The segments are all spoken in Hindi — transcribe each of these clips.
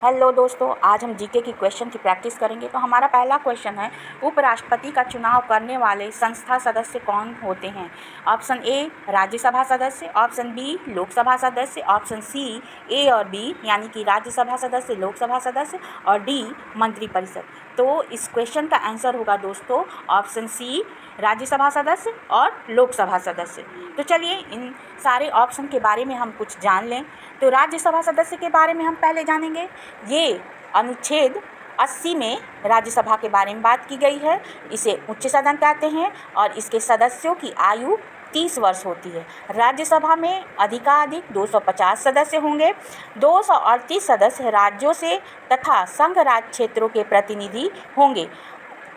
हेलो दोस्तों, आज हम जीके की क्वेश्चन की प्रैक्टिस करेंगे। तो हमारा पहला क्वेश्चन है, उपराष्ट्रपति का चुनाव करने वाले संस्था सदस्य कौन होते हैं? ऑप्शन ए राज्यसभा सदस्य, ऑप्शन बी लोकसभा सदस्य, ऑप्शन सी ए और बी यानी कि राज्यसभा सदस्य, लोकसभा सदस्य और डी मंत्रिपरिषद। तो इस क्वेश्चन का आंसर होगा दोस्तों ऑप्शन सी राज्यसभा सदस्य और लोकसभा सदस्य। तो चलिए इन सारे ऑप्शन के बारे में हम कुछ जान लें। तो राज्यसभा सदस्य के बारे में हम पहले जानेंगे। ये अनुच्छेद 80 में राज्यसभा के बारे में बात की गई है। इसे उच्च सदन कहते हैं और इसके सदस्यों की आयु 30 वर्ष होती है। राज्यसभा में अधिकाधिक 250 सदस्य होंगे। 238 सदस्य राज्यों से तथा संघ राज्य क्षेत्रों के प्रतिनिधि होंगे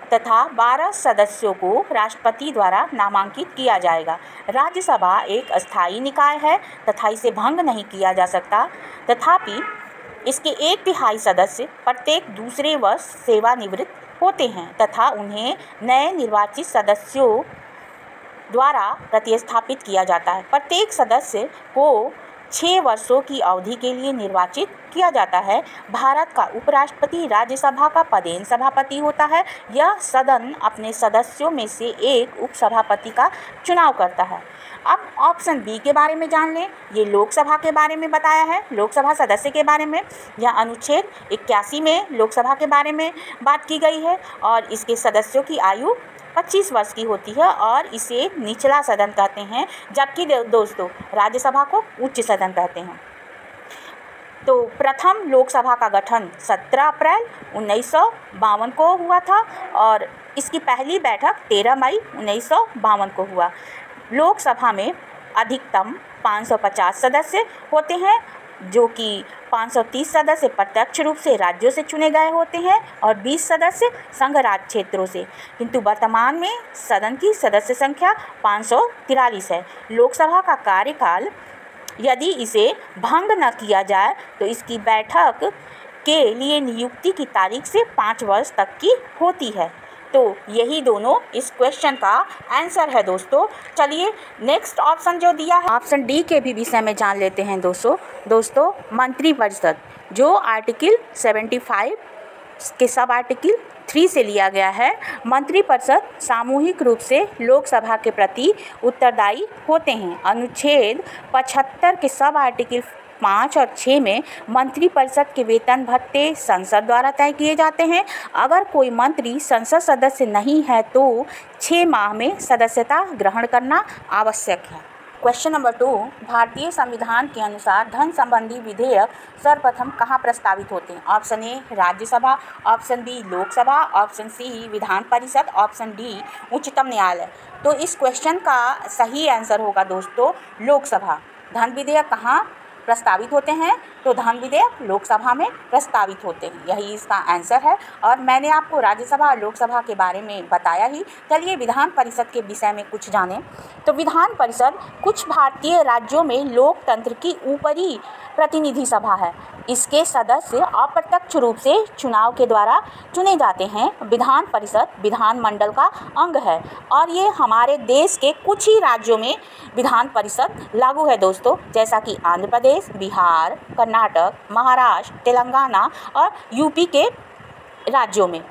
तथा 12 सदस्यों को राष्ट्रपति द्वारा नामांकित किया जाएगा। राज्यसभा एक अस्थायी निकाय है तथा इसे भंग नहीं किया जा सकता। तथापि इसके 1/3 सदस्य प्रत्येक दूसरे वर्ष सेवानिवृत्त होते हैं तथा उन्हें नए निर्वाचित सदस्यों द्वारा प्रतिस्थापित किया जाता है। प्रत्येक सदस्य को 6 वर्षों की अवधि के लिए निर्वाचित किया जाता है। भारत का उपराष्ट्रपति राज्यसभा का पदेन सभापति होता है। यह सदन अपने सदस्यों में से एक उपसभापति का चुनाव करता है। अब ऑप्शन बी के बारे में जान लें। ये लोकसभा के बारे में बताया है, लोकसभा सदस्य के बारे में। यह अनुच्छेद 81 में लोकसभा के बारे में बात की गई है और इसके सदस्यों की आयु 25 वर्ष की होती है और इसे निचला सदन कहते हैं, जबकि दोस्तों राज्यसभा को उच्च सदन कहते हैं। तो प्रथम लोकसभा का गठन 17 अप्रैल 1952 को हुआ था और इसकी पहली बैठक 13 मई 1952 को हुआ। लोकसभा में अधिकतम 550 सदस्य होते हैं, जो कि 530 सदस्य प्रत्यक्ष रूप से राज्यों से चुने गए होते हैं और 20 सदस्य संघ राज्य क्षेत्रों से। किंतु वर्तमान में सदन की सदस्य संख्या 543 है। लोकसभा का कार्यकाल यदि इसे भंग न किया जाए तो इसकी बैठक के लिए नियुक्ति की तारीख से 5 वर्ष तक की होती है। तो यही दोनों इस क्वेश्चन का आंसर है दोस्तों। चलिए नेक्स्ट ऑप्शन जो दिया है, ऑप्शन डी के भी विषय में जान लेते हैं दोस्तों मंत्रिपरिषद, जो आर्टिकल 75 के सब आर्टिकल 3 से लिया गया है। मंत्रिपरिषद सामूहिक रूप से लोकसभा के प्रति उत्तरदायी होते हैं। अनुच्छेद 75 के सब आर्टिकल 5 और 6 में मंत्रिपरिषद के वेतन भत्ते संसद द्वारा तय किए जाते हैं। अगर कोई मंत्री संसद सदस्य नहीं है तो 6 माह में सदस्यता ग्रहण करना आवश्यक है। क्वेश्चन नंबर 2, भारतीय संविधान के अनुसार धन संबंधी विधेयक सर्वप्रथम कहाँ प्रस्तावित होते हैं? Option A Rajya Sabha, option B Lok Sabha, option C Vidhan Parishad, option D उच्चतम न्यायालय। तो इस क्वेश्चन का सही आंसर होगा दोस्तों लोकसभा। धन विधेयक कहाँ प्रस्तावित होते हैं? तो धन विधेयक लोकसभा में प्रस्तावित होते हैं, यही इसका आंसर है। और मैंने आपको राज्यसभा और लोकसभा के बारे में बताया ही। चलिए विधान परिषद के विषय में कुछ जानें। तो विधान परिषद कुछ भारतीय राज्यों में लोकतंत्र की ऊपरी प्रतिनिधि सभा है। इसके सदस्य अप्रत्यक्ष रूप से चुनाव के द्वारा चुने जाते हैं। विधान परिषद विधानमंडल का अंग है और ये हमारे देश के कुछ ही राज्यों में विधान परिषद लागू है दोस्तों, जैसा कि आंध्र प्रदेश, बिहार, कर्नाटक, महाराष्ट्र, तेलंगाना और यूपी के राज्यों में।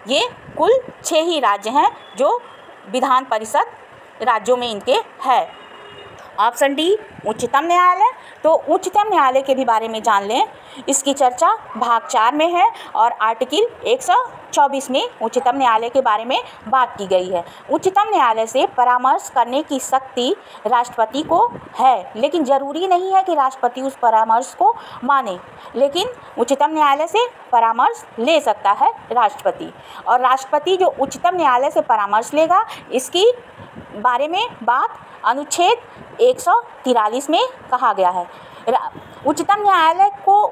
ये कुल 6 ही राज्य हैं जो विधान परिषद राज्यों में इनके है। ऑप्शन डी उच्चतम न्यायालय। तो उच्चतम न्यायालय के भी बारे में जान लें। इसकी चर्चा भाग 4 में है और आर्टिकल 124 में उच्चतम न्यायालय के बारे में बात की गई है। उच्चतम न्यायालय से परामर्श करने की शक्ति राष्ट्रपति को है, लेकिन ज़रूरी नहीं है कि राष्ट्रपति उस परामर्श को माने, लेकिन उच्चतम न्यायालय से परामर्श ले सकता है राष्ट्रपति। और राष्ट्रपति जो उच्चतम न्यायालय से परामर्श लेगा, इसकी बारे में बात अनुच्छेद 143 में कहा गया है। उच्चतम न्यायालय को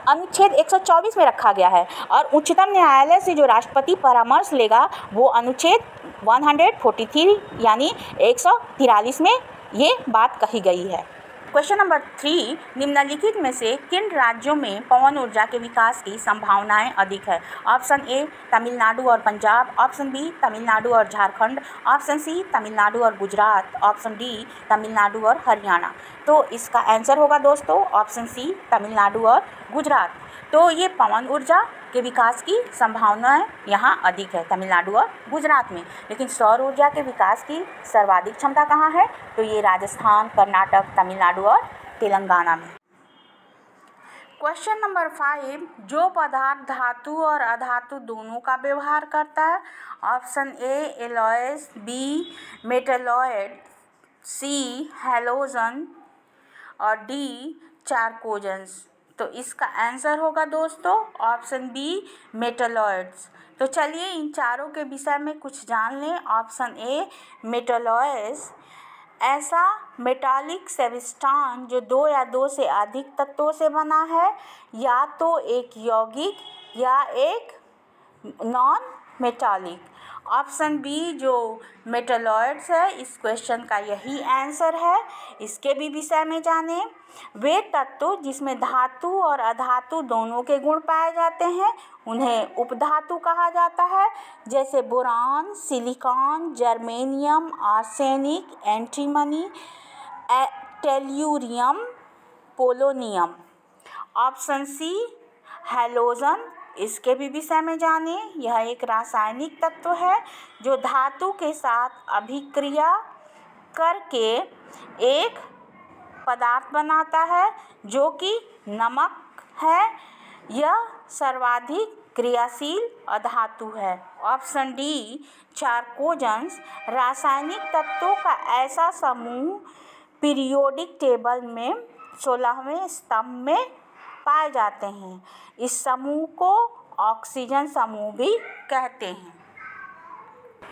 अनुच्छेद 124 में रखा गया है और उच्चतम न्यायालय से जो राष्ट्रपति परामर्श लेगा वो अनुच्छेद 143 यानी 143 में ये बात कही गई है। क्वेश्चन नंबर 3, निम्नलिखित में से किन राज्यों में पवन ऊर्जा के विकास की संभावनाएं अधिक है? ऑप्शन ए तमिलनाडु और पंजाब, ऑप्शन बी तमिलनाडु और झारखंड, ऑप्शन सी तमिलनाडु और गुजरात, ऑप्शन डी तमिलनाडु और हरियाणा। तो इसका आंसर होगा दोस्तों ऑप्शन सी तमिलनाडु और गुजरात। तो ये पवन ऊर्जा के विकास की संभावनाएं यहाँ अधिक है, तमिलनाडु और गुजरात में। लेकिन सौर ऊर्जा के विकास की सर्वाधिक क्षमता कहाँ है? तो ये राजस्थान, कर्नाटक, तमिलनाडु और तेलंगाना में। क्वेश्चन नंबर 5, जो पदार्थ धातु और अधातु दोनों का व्यवहार करता है। Option A alloys, B metalloid, C halogen और डी चारकोजेंस। तो इसका आंसर होगा दोस्तों ऑप्शन बी मेटलॉयड्स। तो चलिए इन चारों के विषय में कुछ जान लें। ऑप्शन ए मेटलॉयस ऐसा मेटालिक सब्सटेंस जो 2 या 2 से अधिक तत्वों से बना है, या तो एक यौगिक या एक नॉन मेटालिक। ऑप्शन बी जो मेटलॉयड्स है, इस क्वेश्चन का यही आंसर है। इसके भी विषय में जानें। वे तत्व जिसमें धातु और अधातु दोनों के गुण पाए जाते हैं उन्हें उपधातु कहा जाता है, जैसे boron, silicon, germanium, arsenic, antimony, tellurium, polonium. Option C halogen, इसके भी विषय में जानें। यह एक रासायनिक तत्व है जो धातु के साथ अभिक्रिया करके एक पदार्थ बनाता है जो कि नमक है। यह सर्वाधिक क्रियाशील अधातु है। ऑप्शन डी चारकोजेंस रासायनिक तत्वों का ऐसा समूह पीरियोडिक टेबल में 16वें स्तंभ में पाए जाते हैं। इस समूह को ऑक्सीजन समूह भी कहते हैं।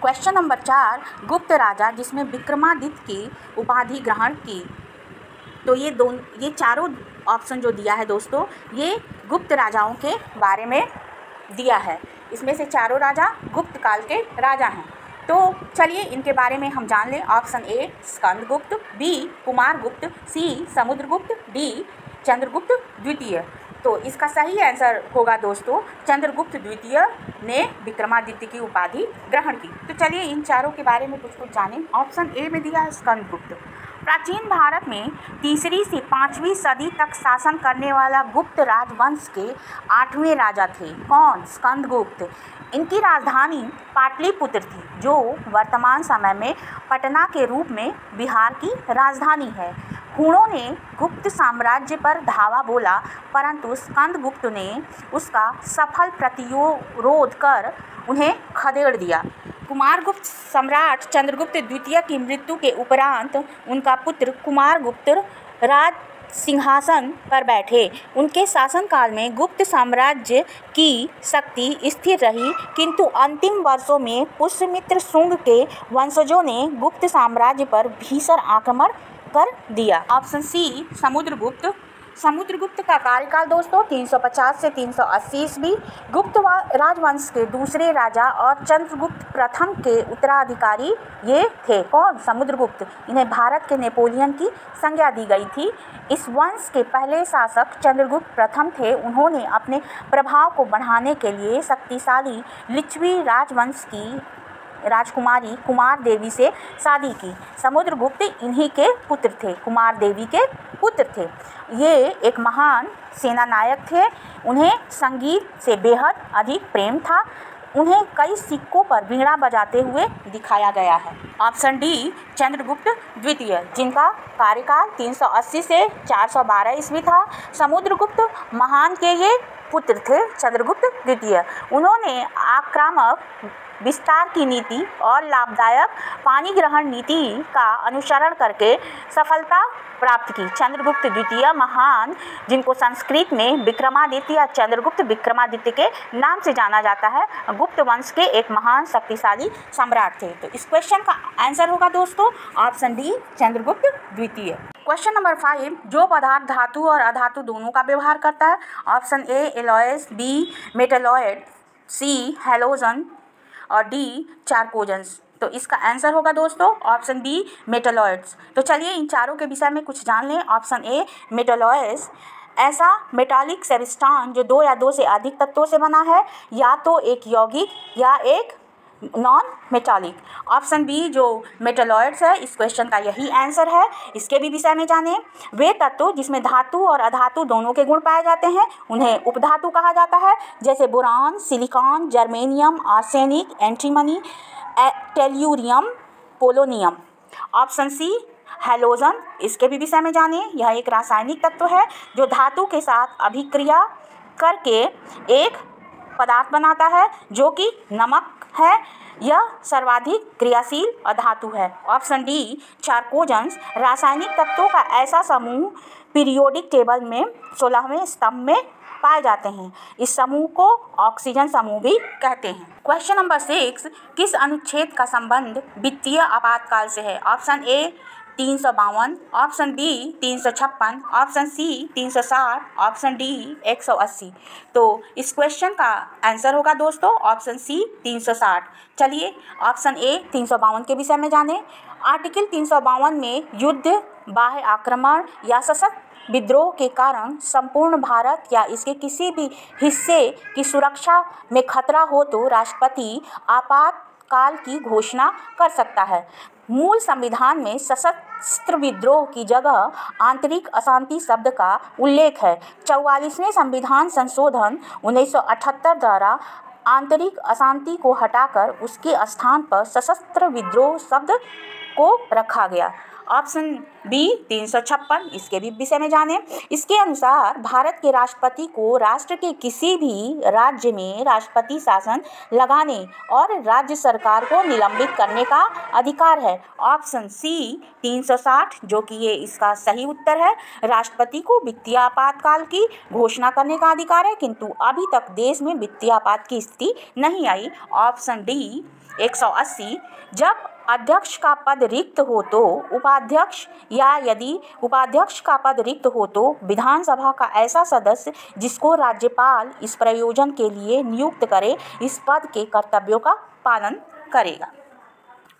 क्वेश्चन नंबर 4, गुप्त राजा जिसमें विक्रमादित्य की उपाधि ग्रहण की। तो ये चारों ऑप्शन जो दिया है दोस्तों, ये गुप्त राजाओं के बारे में दिया है। इसमें से चारों राजा गुप्त काल के राजा हैं। तो चलिए इनके बारे में हम जान लें। Option A Skandagupta, B Kumaragupta, C Samudragupta, D Chandragupta द्वितीय। तो इसका सही आंसर होगा दोस्तों चंद्रगुप्त द्वितीय ने विक्रमादित्य की उपाधि ग्रहण की। तो चलिए इन चारों के बारे में कुछ जानें। ऑप्शन ए में दिया है स्कंदगुप्त। प्राचीन भारत में 3वीं से 5वीं सदी तक शासन करने वाला गुप्त राजवंश के 8वें राजा थे। कौन? स्कंदगुप्त। इनकी राजधानी पाटलिपुत्र थी, जो वर्तमान समय में पटना के रूप में बिहार की राजधानी है। हूणों ने गुप्त साम्राज्य पर धावा बोला, परंतु स्कंदगुप्त ने उसका सफल प्रतिरोध कर उन्हें खदेड़ दिया। कुमारगुप्त सम्राट चंद्रगुप्त द्वितीय की मृत्यु के उपरांत उनका पुत्र कुमारगुप्त राज सिंहासन पर बैठे। उनके शासनकाल में गुप्त साम्राज्य की शक्ति स्थिर रही, किंतु अंतिम वर्षों में पुष्यमित्र शुंग के वंशजों ने गुप्त साम्राज्य पर भीषण आक्रमण कर दिया। Option C Samudragupta. समुद्रगुप्त का कार्यकाल दोस्तों 350 से 380 ईस्वी। गुप्त राजवंश के दूसरे राजा और चंद्रगुप्त प्रथम के उत्तराधिकारी ये थे। कौन? समुद्रगुप्त। इन्हें भारत के नेपोलियन की संज्ञा दी गई थी। इस वंश के पहले शासक चंद्रगुप्त प्रथम थे। उन्होंने अपने प्रभाव को बढ़ाने के लिए शक्तिशाली लिच्छवी राजवंश की राजकुमारी कुमार देवी से शादी की। समुद्रगुप्त इन्हीं के पुत्र थे, कुमार देवी के पुत्र थे। ये एक महान सेनानायक थे। उन्हें संगीत से बेहद अधिक प्रेम था। उन्हें कई सिक्कों पर वीणा बजाते हुए दिखाया गया है। ऑप्शन डी चंद्रगुप्त द्वितीय, जिनका कार्यकाल 380 से 412 ईस्वी था। समुद्रगुप्त महान के ये पुत्र थे चंद्रगुप्त द्वितीय। उन्होंने आक्रामक विस्तार की नीति और लाभदायक पानी ग्रहण नीति का अनुसरण करके सफलता प्राप्त की। चंद्रगुप्त द्वितीय महान, जिनको संस्कृत में विक्रमादित्य या चंद्रगुप्त विक्रमादित्य के नाम से जाना जाता है, गुप्त वंश के एक महान शक्तिशाली सम्राट थे। तो इस क्वेश्चन का आंसर होगा दोस्तों ऑप्शन डी चंद्रगुप्त द्वितीय। क्वेश्चन नंबर 5, जो पदार्थ धातु और अधातु दोनों का व्यवहार करता है। Option A alloys, B metalloid, C halogen और डी चारकोजेंस। तो इसका आंसर होगा दोस्तों ऑप्शन बी मेटलॉयड्स। तो चलिए इन चारों के विषय में कुछ जान लें। ऑप्शन ए मेटलॉयस ऐसा मेटालिक सब्सटेंस जो 2 या 2 से अधिक तत्वों से बना है, या तो एक यौगिक या एक नॉन मेटालिक। ऑप्शन बी जो मेटालॉइड्स है, इस क्वेश्चन का यही आंसर है। इसके भी विषय में जानें। वे तत्व जिसमें धातु और अधातु दोनों के गुण पाए जाते हैं उन्हें उपधातु कहा जाता है, जैसे boron, silicon, germanium, arsenic, antimony, tellurium, polonium. Option C halogen, इसके भी विषय में जानें। यह एक रासायनिक तत्व है जो धातु के साथ अभिक्रिया करके एक पदार्थ बनाता है जो कि नमक है। यह सर्वाधिक क्रियाशील अधातु है। ऑप्शन डी चारकोजन्स, रासायनिक तत्वों का ऐसा समूह पीरियोडिक टेबल में 16वें स्तंभ में पाए जाते हैं। इस समूह को ऑक्सीजन समूह भी कहते हैं। क्वेश्चन नंबर 6, किस अनुच्छेद का संबंध वित्तीय आपातकाल से है? Option A 352, option B 356, option C 360, option D 180। तो इस क्वेश्चन का आंसर होगा दोस्तों ऑप्शन सी 360। चलिए ऑप्शन ए 352 के विषय में जानें। आर्टिकल 352 में युद्ध, बाह्य आक्रमण या सशस्त्र विद्रोह के कारण संपूर्ण भारत या इसके किसी भी हिस्से की सुरक्षा में खतरा हो तो राष्ट्रपति आपातकाल की घोषणा कर सकता है। मूल संविधान में सशस्त्र विद्रोह की जगह आंतरिक अशांति शब्द का उल्लेख है। 44वें संविधान संशोधन 1978 द्वारा आंतरिक अशांति को हटाकर उसके स्थान पर सशस्त्र विद्रोह शब्द को रखा गया। ऑप्शन बी 356, इसके भी विषय में जानें। इसके अनुसार भारत के राष्ट्रपति को राष्ट्र के किसी भी राज्य में राष्ट्रपति शासन लगाने और राज्य सरकार को निलंबित करने का अधिकार है। ऑप्शन सी 360 जो कि ये इसका सही उत्तर है। राष्ट्रपति को वित्तीय आपातकाल की घोषणा करने का अधिकार है, किंतु अभी तक देश में वित्तीय आपात की स्थिति नहीं आई। ऑप्शन डी 180, जब अध्यक्ष का पद रिक्त हो तो उपाध्यक्ष, या यदि उपाध्यक्ष का पद रिक्त हो तो विधानसभा का ऐसा सदस्य जिसको राज्यपाल इस प्रयोजन के लिए नियुक्त करे इस पद के कर्तव्यों का पालन करेगा।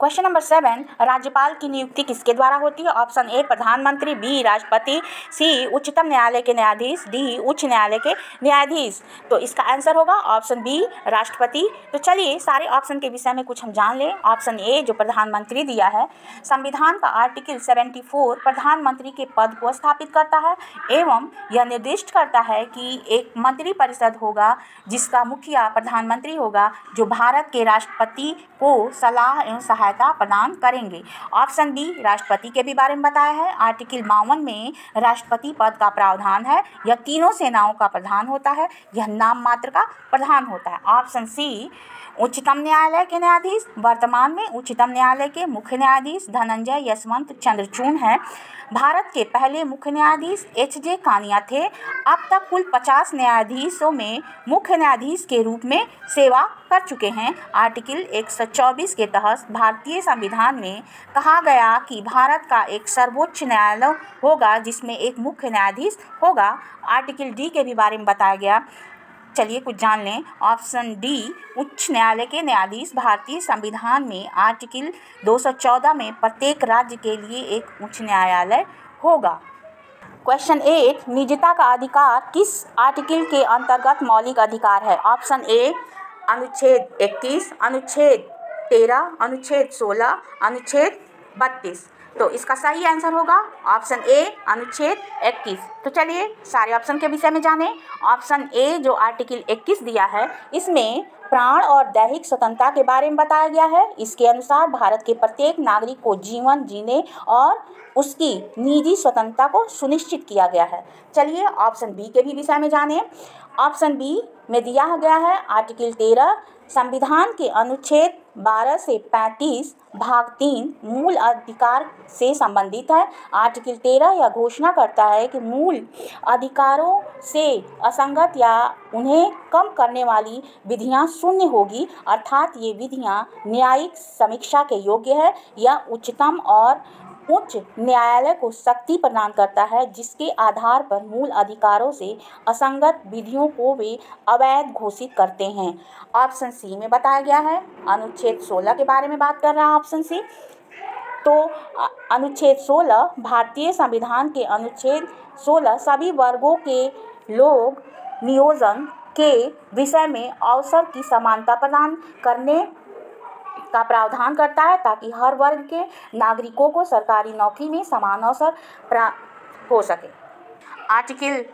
क्वेश्चन नंबर 7, राज्यपाल की नियुक्ति किसके द्वारा होती है? ऑप्शन ए प्रधानमंत्री, बी राष्ट्रपति, सी उच्चतम न्यायालय के न्यायाधीश, डी उच्च न्यायालय के न्यायाधीश। तो इसका आंसर होगा ऑप्शन बी राष्ट्रपति। तो चलिए सारे ऑप्शन के विषय में कुछ हम जान लें। ऑप्शन ए जो प्रधानमंत्री दिया है, संविधान का आर्टिकल 74 प्रधानमंत्री के पद को स्थापित करता है एवं यह निर्दिष्ट करता है कि एक मंत्री परिषद होगा जिसका मुखिया प्रधानमंत्री होगा, जो भारत के राष्ट्रपति को सलाह एवं सहायता प्रदान करेंगे। ऑप्शन बी राष्ट्रपति के भी बारे में बताया है। आर्टिकल 52 में राष्ट्रपति पद का प्रावधान है। यह तीनों सेनाओं का प्रधान होता है, यह नाम मात्र का प्रधान होता है। ऑप्शन सी उच्चतम न्यायालय के न्यायाधीश, वर्तमान में उच्चतम न्यायालय के मुख्य न्यायाधीश धनंजय यशवंत चंद्रचूड़ हैं। भारत के पहले मुख्य न्यायाधीश एच.जे. कानिया थे। अब तक कुल 50 न्यायाधीशों में मुख्य न्यायाधीश के रूप में सेवा कर चुके हैं। आर्टिकल 124 के तहत भारतीय संविधान में कहा गया कि भारत का एक सर्वोच्च न्यायालय होगा जिसमें एक मुख्य न्यायाधीश होगा। आर्टिकल डी के भी बारे में बताया गया। चलिए कुछ जान लें। ऑप्शन डी उच्च न्यायालय के न्यायाधीश, भारतीय संविधान में आर्टिकल 214 में प्रत्येक राज्य के लिए एक उच्च न्यायालय होगा। क्वेश्चन 8, निजता का अधिकार किस आर्टिकल के अंतर्गत मौलिक अधिकार है? ऑप्शन ए अनुच्छेद 21, अनुच्छेद 13, अनुच्छेद 16, अनुच्छेद 32। तो इसका सही आंसर होगा ऑप्शन ए अनुच्छेद 21। तो चलिए सारे ऑप्शन के विषय में जानें। ऑप्शन ए जो आर्टिकल 21 दिया है, इसमें प्राण और दैहिक स्वतंत्रता के बारे में बताया गया है। इसके अनुसार भारत के प्रत्येक नागरिक को जीवन जीने और उसकी निजी स्वतंत्रता को सुनिश्चित किया गया है। चलिए ऑप्शन बी के भी विषय में जानें। ऑप्शन बी में दिया गया है आर्टिकल 13 संविधान के अनुच्छेद 12 से 35 भाग 3 मूल अधिकार से संबंधित है। आर्टिकल 13 यह घोषणा करता है कि मूल अधिकारों से असंगत या उन्हें कम करने वाली विधियां शून्य होगी, अर्थात ये विधियां न्यायिक समीक्षा के योग्य है। यह उच्चतम और उच्च न्यायालय को शक्ति प्रदान करता है जिसके आधार पर मूल अधिकारों से असंगत विधियों को वे अवैध घोषित करते हैं। ऑप्शन सी में बताया गया है। अनुच्छेद 16 के बारे में बात कर रहा है ऑप्शन सी। तो अनुच्छेद 16 भारतीय संविधान के अनुच्छेद 16 सभी वर्गों के लोग नियोजन के विषय में अवसर की समानता प्रदान करने का प्रावधान करता है ताकि हर वर्ग के नागरिकों को सरकारी नौकरी में समान अवसर प्राप्त हो सके। आर्टिकल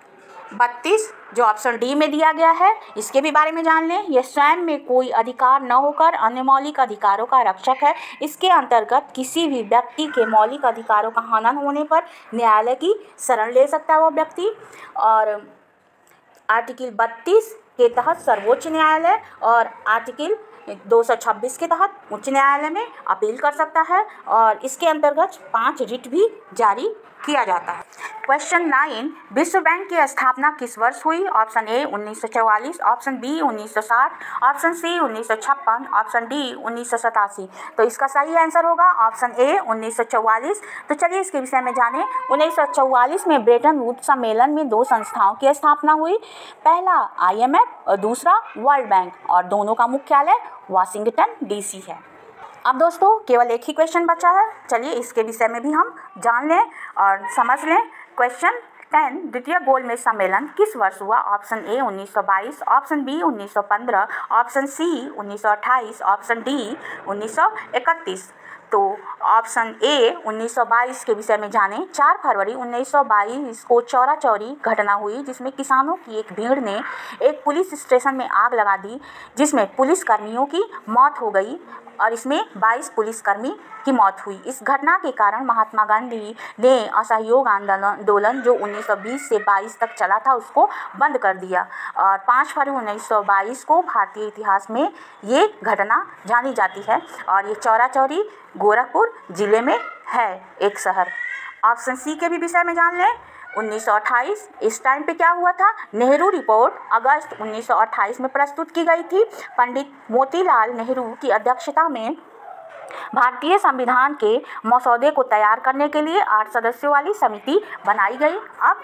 32 जो ऑप्शन डी में दिया गया है, इसके भी बारे में जान लें। यह स्वयं में कोई अधिकार न होकर अन्य मौलिक अधिकारों का रक्षक है। इसके अंतर्गत किसी भी व्यक्ति के मौलिक अधिकारों का हनन होने पर न्यायालय की शरण ले सकता है वो व्यक्ति। और आर्टिकल 32 के तहत सर्वोच्च न्यायालय और आर्टिकल 226 के तहत उच्च न्यायालय में अपील कर सकता है और इसके अंतर्गत 5 रिट भी जारी किया जाता है। क्वेश्चन 9, विश्व बैंक की स्थापना किस वर्ष हुई? Option A 1944, option B 1960, option C 1956, option D 1987। तो इसका सही आंसर होगा ऑप्शन ए 1944। तो चलिए इसके विषय में जानें। 1944 में ब्रेटन वुड्स सम्मेलन में 2 संस्थाओं की स्थापना हुई। पहला IMF और दूसरा वर्ल्ड बैंक, और दोनों का मुख्यालय वाशिंगटन DC है। अब दोस्तों केवल एक ही क्वेश्चन बचा है, चलिए इसके विषय में भी हम जान लें और समझ लें। क्वेश्चन 10, द्वितीय गोलमेज सम्मेलन किस वर्ष हुआ? Option A 1922, option B 1915, option C 1928, option D 1931। तो ऑप्शन ए 1922 के विषय में जानें। 4 फरवरी 1922 को चौरा चौरी घटना हुई जिसमें किसानों की एक भीड़ ने एक पुलिस स्टेशन में आग लगा दी, जिसमें पुलिसकर्मियों की मौत हो गई और इसमें 22 पुलिसकर्मी की मौत हुई। इस घटना के कारण महात्मा गांधी ने असहयोग आंदोलन जो 1920 से 22 तक चला था उसको बंद कर दिया और 5 फरवरी 1922 को भारतीय इतिहास में ये घटना जानी जाती है और ये चौरा चौरी गोरखपुर जिले में है एक शहर। ऑप्शन सी के भी विषय में जान लें। 1928 इस टाइम पे क्या हुआ था? नेहरू रिपोर्ट अगस्त 1928 में प्रस्तुत की गई थी। पंडित मोतीलाल नेहरू की अध्यक्षता में भारतीय संविधान के मसौदे को तैयार करने के लिए 8 सदस्यों वाली समिति बनाई गई। अब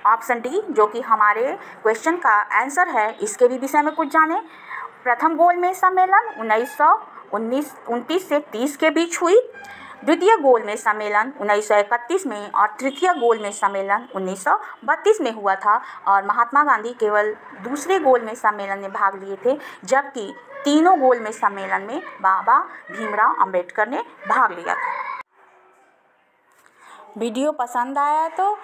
ऑप्शन डी जो कि हमारे क्वेश्चन का आंसर है, इसके भी विषय में कुछ जानें। प्रथम गोलमेज सम्मेलन 1929 से 30 के बीच हुई। द्वितीय गोलमेज सम्मेलन 1931 में और तृतीय गोलमेज सम्मेलन 1932 में हुआ था और महात्मा गांधी केवल दूसरे गोलमेज सम्मेलन में भाग लिए थे, जबकि तीनों गोलमेज सम्मेलन में बाबा भीमराव अंबेडकर ने भाग लिया था। वीडियो पसंद आया तो